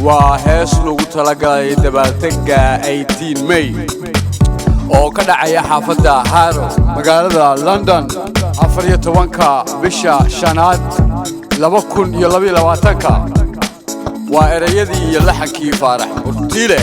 وهيس لوgu talagalay dabaaldega 18 May oo ka dhacaya xaafadda Harrow magaalada London 14ka bisha shanaad 2022 waa erayadii iyo laxankii Faarax Murtile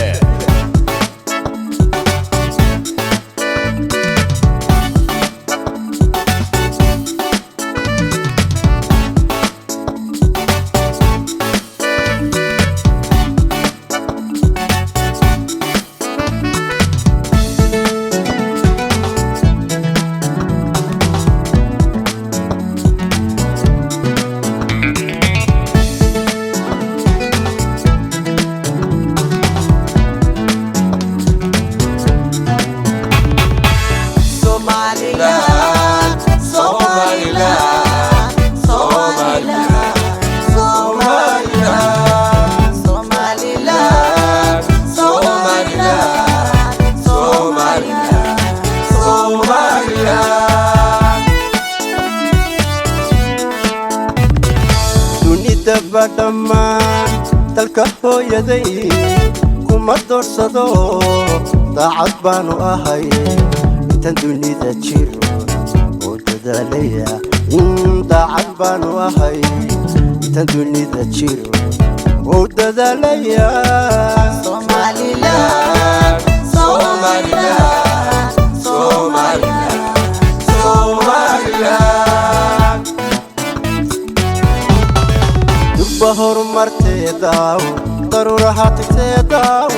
dhammaan dalka hooyaday kuma doorsado daacad baanu ahay intaan dunida jiro oo dadaalaya daacad baanu ahay intaan dunida jiro oo dadaalaya Somaliland Somaliland Somaliland Somaliland بهور مرتي داو ضرورة حاتي داو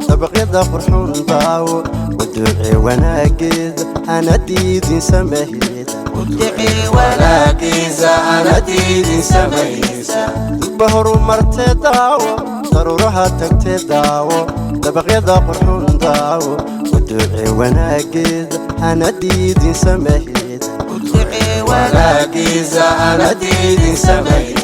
طبقي دا فرحون داو ودعي وانا قيد انا ديدي سمهيد ودعي وانا قيد انا ديدي سمهيد بهور مرتي داو ضرورة حاتي داو طبقي دا فرحون داو ودعي وانا قيد انا ديدي سمهيد ودعي وانا قيد انا ديدي سمهيد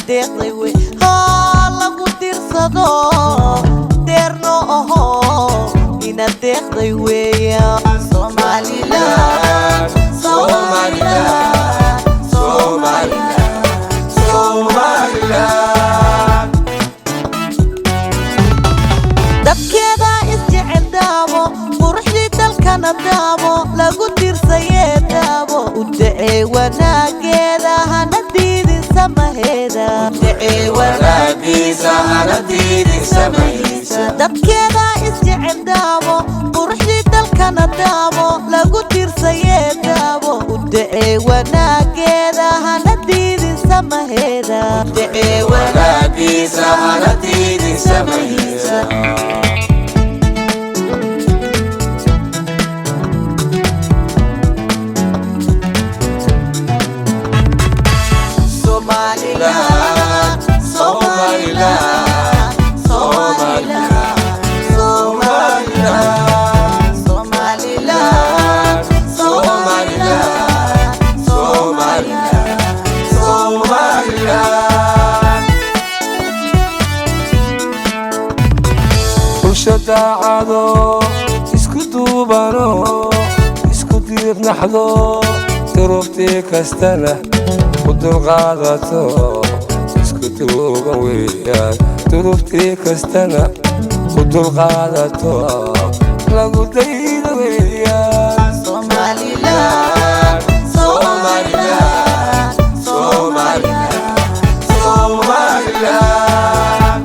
deeqday way ha lagu dirsado deerno oho ina deeqday weeya Somaliland Somaliland Somaliland Somaliland dadkeeda isjecel daabo quruxdii dalkana daabo lagu dirsayee daabo u dacee wanaageeda hana diidin samaheeda dacee wanaagiisa hana diidin samahiisa dadkeeda isjecel daabo quruxdii dalkana daabo lagu dirsayee daabo u dacee wanaageeda hana diidin samaheeda dacee wanaagiisa hana diidin samahiisa Somaliland Somaliland Somaliland Somaliland Somaliland Somaliland Somaliland bulshada caado isku duubano isku diirnaxdo duruuftii kastana ودلقادته اسكتوا قويا تروفتي كستنا ودلقادته لقوا ديد ويا Somaliland Somaliland Somaliland Somaliland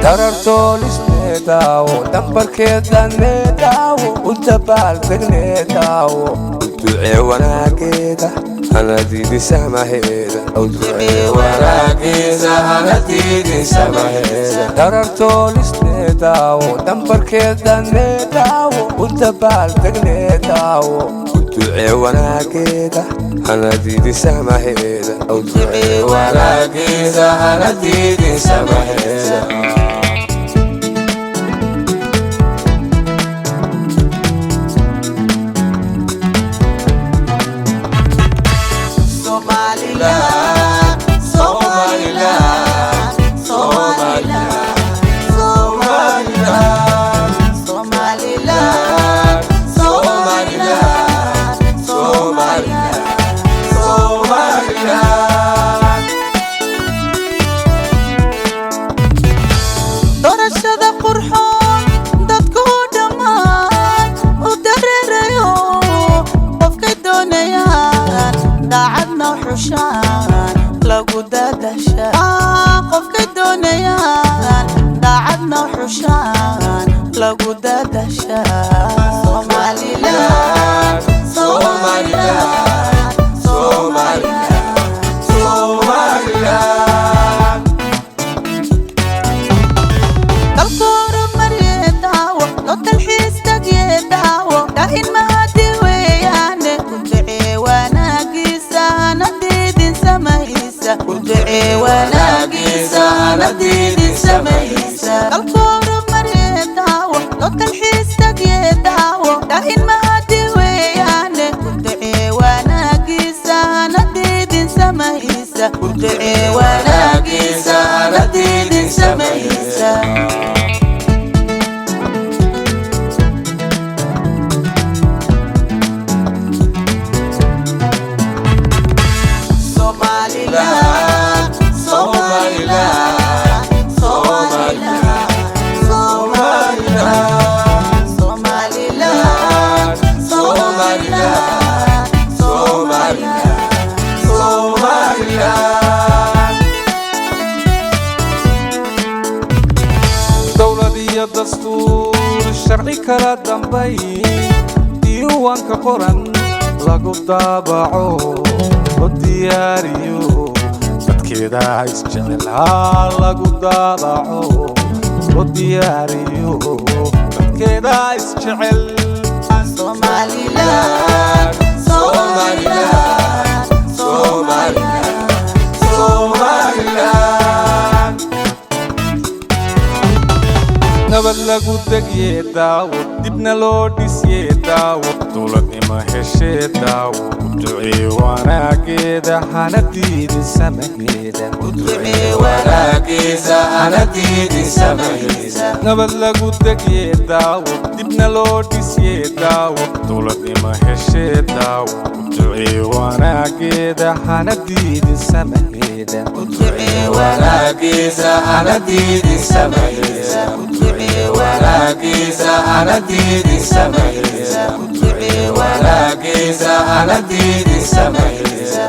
ترى طول اسمه داو دبر كذا نداو ودبال تقني داو ودعي وناقيده أنا ديدي سماهيده ودعي وناقيده أنا ديدي سماهيده دررتو لسني داو دنبر كده داو ودبال تقني داو ودعي وناقيده أنا ديدي سماهيده ودعي وناقيده أنا ديدي سماهيده lagu dadasha qofka doonayaan daacadna xushaan lagu dadasha Somaliland Somaliland Somaliland Somaliland dalkooda mariyay daawo loo talxiis tagiyay daawo laakiin ma hadii weeyaane ku ducee wanaagiisa nadiidin samaysa ku ducee wanaagiisa nadiidin samaysa dalkooda mariyay daawo loo talxiis tagiyay daawo laakiin ma hadii weeyaane ku ducee wanaagiisa nadiidin samaysa ku ducee wanaagiisa nadiidin samaysa Somaliland, Somaliland, Somaliland, Somaliland, Somaliland, Somaliland, Somaliland, Somaliland. دولة دستور الشرعي كلا دنبي ديوان كقرن لقو دابعو ودياريو بدكيدا يسجعلها لقو دابعو ودياريو بدكيدا يسجعل Somaliland, Somaliland, Somaliland, Somaliland nabad lagu degye daawo dibna loo dhisye daawo dowladnimo heshe daawo ducee wanaageeda hana diidin samaheeda ducee wanaagiisa hana diidin samaysa nabad lagu degye daawo dibna loo dhisye daawo dowladnimo heshe daawo ducee wanaageeda hana diidin samaheeda ducee wanaagiisa hana diidin samaysa ducee wanaagiisa hana diidin samaysa ducee wanaagiisa hana diidin samaysa